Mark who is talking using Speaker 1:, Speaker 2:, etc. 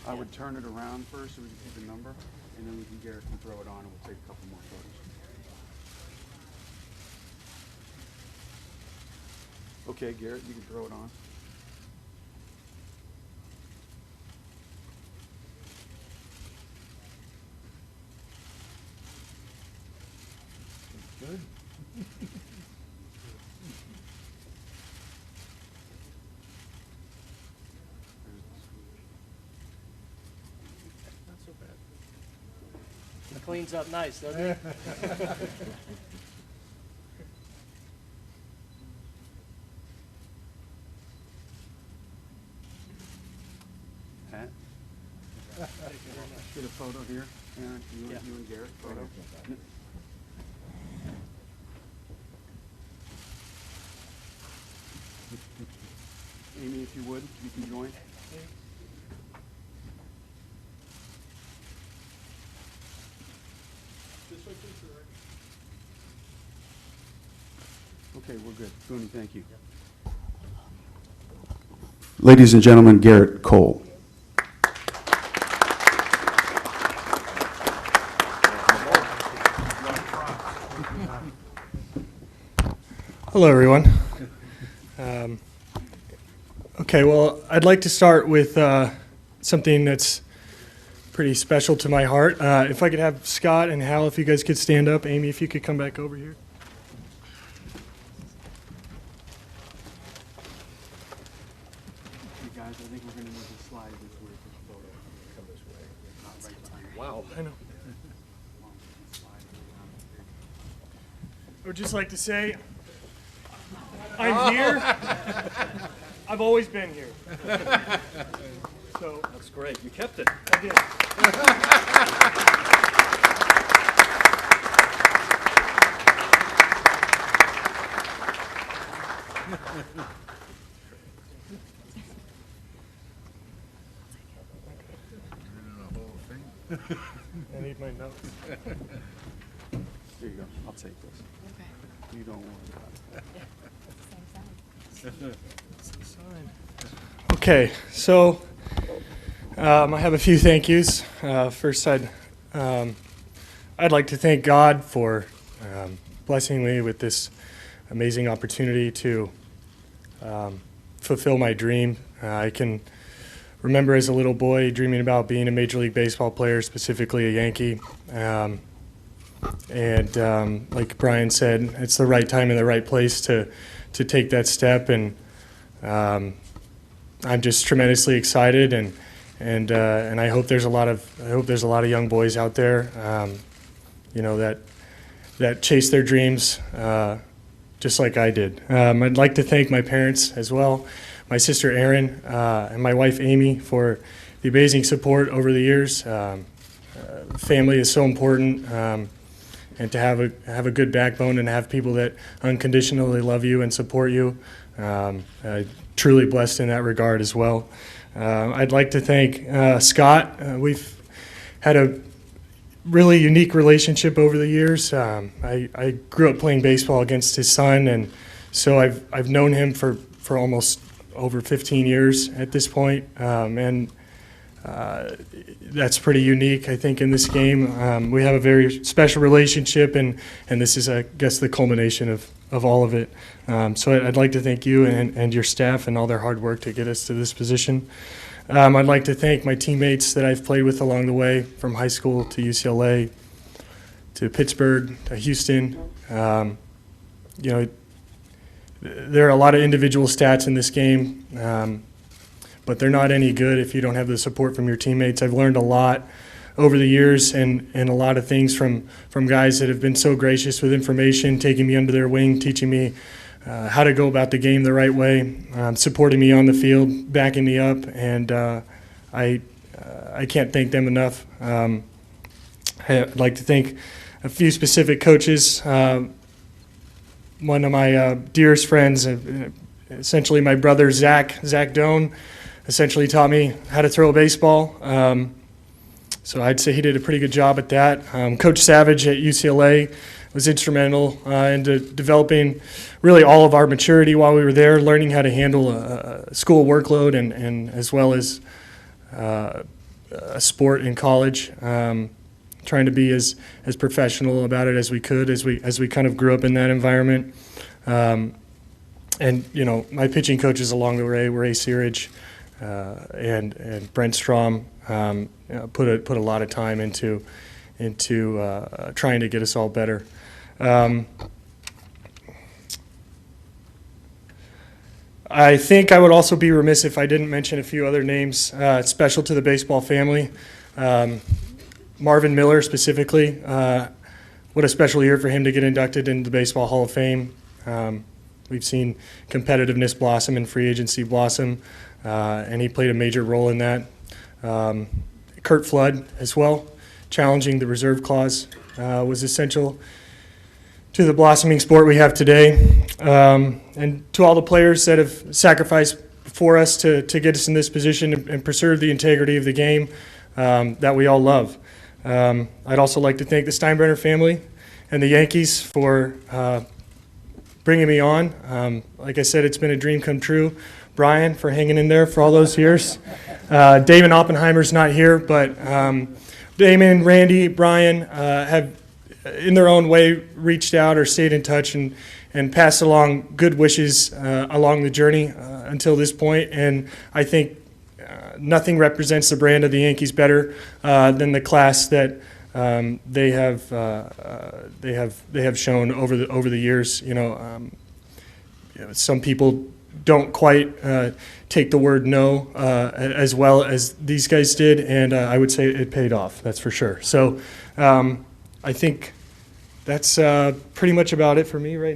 Speaker 1: I would turn it around first so we can see the number, and then Gerrit can throw it on, and we'll take a couple more photos. Okay, Gerrit, you can throw it on.
Speaker 2: Good.
Speaker 3: Not so bad. It cleans up nice, doesn't it?
Speaker 1: Pat? Get a photo here. Aaron, you and Gerrit, photo. Yep. Amy, if you would, you can join. Okay, we're good. Booney, thank you. Ladies and gentlemen, Gerrit Cole.
Speaker 4: Hello, everyone. Okay, well, I'd like to start with something that's pretty special to my heart. If I could have Scott and Hal, if you guys could stand up. Amy, if you could come back over here.
Speaker 1: You guys, I think we're going to need to slide this way for the photo. Come this way. Not right behind you.
Speaker 4: Wow, I know. I would just like to say, I'm here. I've always been here. So
Speaker 3: That's great. You kept it.
Speaker 4: I did. I need my notes.
Speaker 1: Here you go. I'll take this. You don't worry about it.
Speaker 4: Okay, so I have a few thank yous. First, I'd like to thank God for blessing me with this amazing opportunity to fulfill my dream. I can remember as a little boy dreaming about being a Major League Baseball player, specifically a Yankee. Like Brian said, it's the right time and the right place to take that step, and I'm just tremendously excited, and I hope there's a lot of young boys out there, that chase their dreams just like I did. I'd like to thank my parents as well, my sister Erin and my wife Amy, for the amazing support over the years. Family is so important, and to have a good backbone and have people that unconditionally love you and support you. Truly blessed in that regard as well. I'd like to thank Scott. We've had a really unique relationship over the years. I grew up playing baseball against his son, and so I've known him for almost over 15 years at this point. That's pretty unique, I think, in this game. We have a very special relationship, and this is, I guess, the culmination of all of it. So I'd like to thank you and your staff and all their hard work to get us to this position. I'd like to thank my teammates that I've played with along the way, from high school to UCLA to Pittsburgh to Houston. There are a lot of individual stats in this game, but they're not any good if you don't have the support from your teammates. I've learned a lot over the years, and a lot of things from guys that have been so gracious with information, taking me under their wing, teaching me how to go about the game the right way, supporting me on the field, backing me up, and I can't thank them enough. I'd like to thank a few specific coaches. One of my dearest friends, essentially my brother Zach Doan, essentially taught me how to throw a baseball. So I'd say he did a pretty good job at that. Coach Savage at UCLA was instrumental into developing really all of our maturity while we were there, learning how to handle a school workload and as well as a sport in college. Trying to be as professional about it as we could, as we kind of grew up in that environment. And you know, my pitching coaches along the way were Searage and Brent Strom. You know, put a lot of time into trying to get us all better. I think I would also be remiss if I didn't mention a few other names special to the baseball family. Marvin Miller specifically, what a special year for him to get inducted into the Baseball Hall of Fame. We've seen competitiveness blossom and free agency blossom, and he played a major role in that. Curt Flood as well, challenging the reserve clause, was essential to the blossoming sport we have today. And to all the players that have sacrificed for us to get us in this position and preserve the integrity of the game that we all love. I'd also like to thank the Steinbrenner family and the Yankees for bringing me on. Like I said, it's been a dream come true. Brian, for hanging in there for all those years. Damon Oppenheimer's not here, but Damon, Randy, Brian have, in their own way, reached out or stayed in touch and passed along good wishes along the journey until this point. And I think nothing represents the brand of the Yankees better than the class that they have shown over the years. You know, some people don't quite take the word no as well as these guys did, and I would say it paid off. That's for sure. So I think that's pretty much about it for me right now.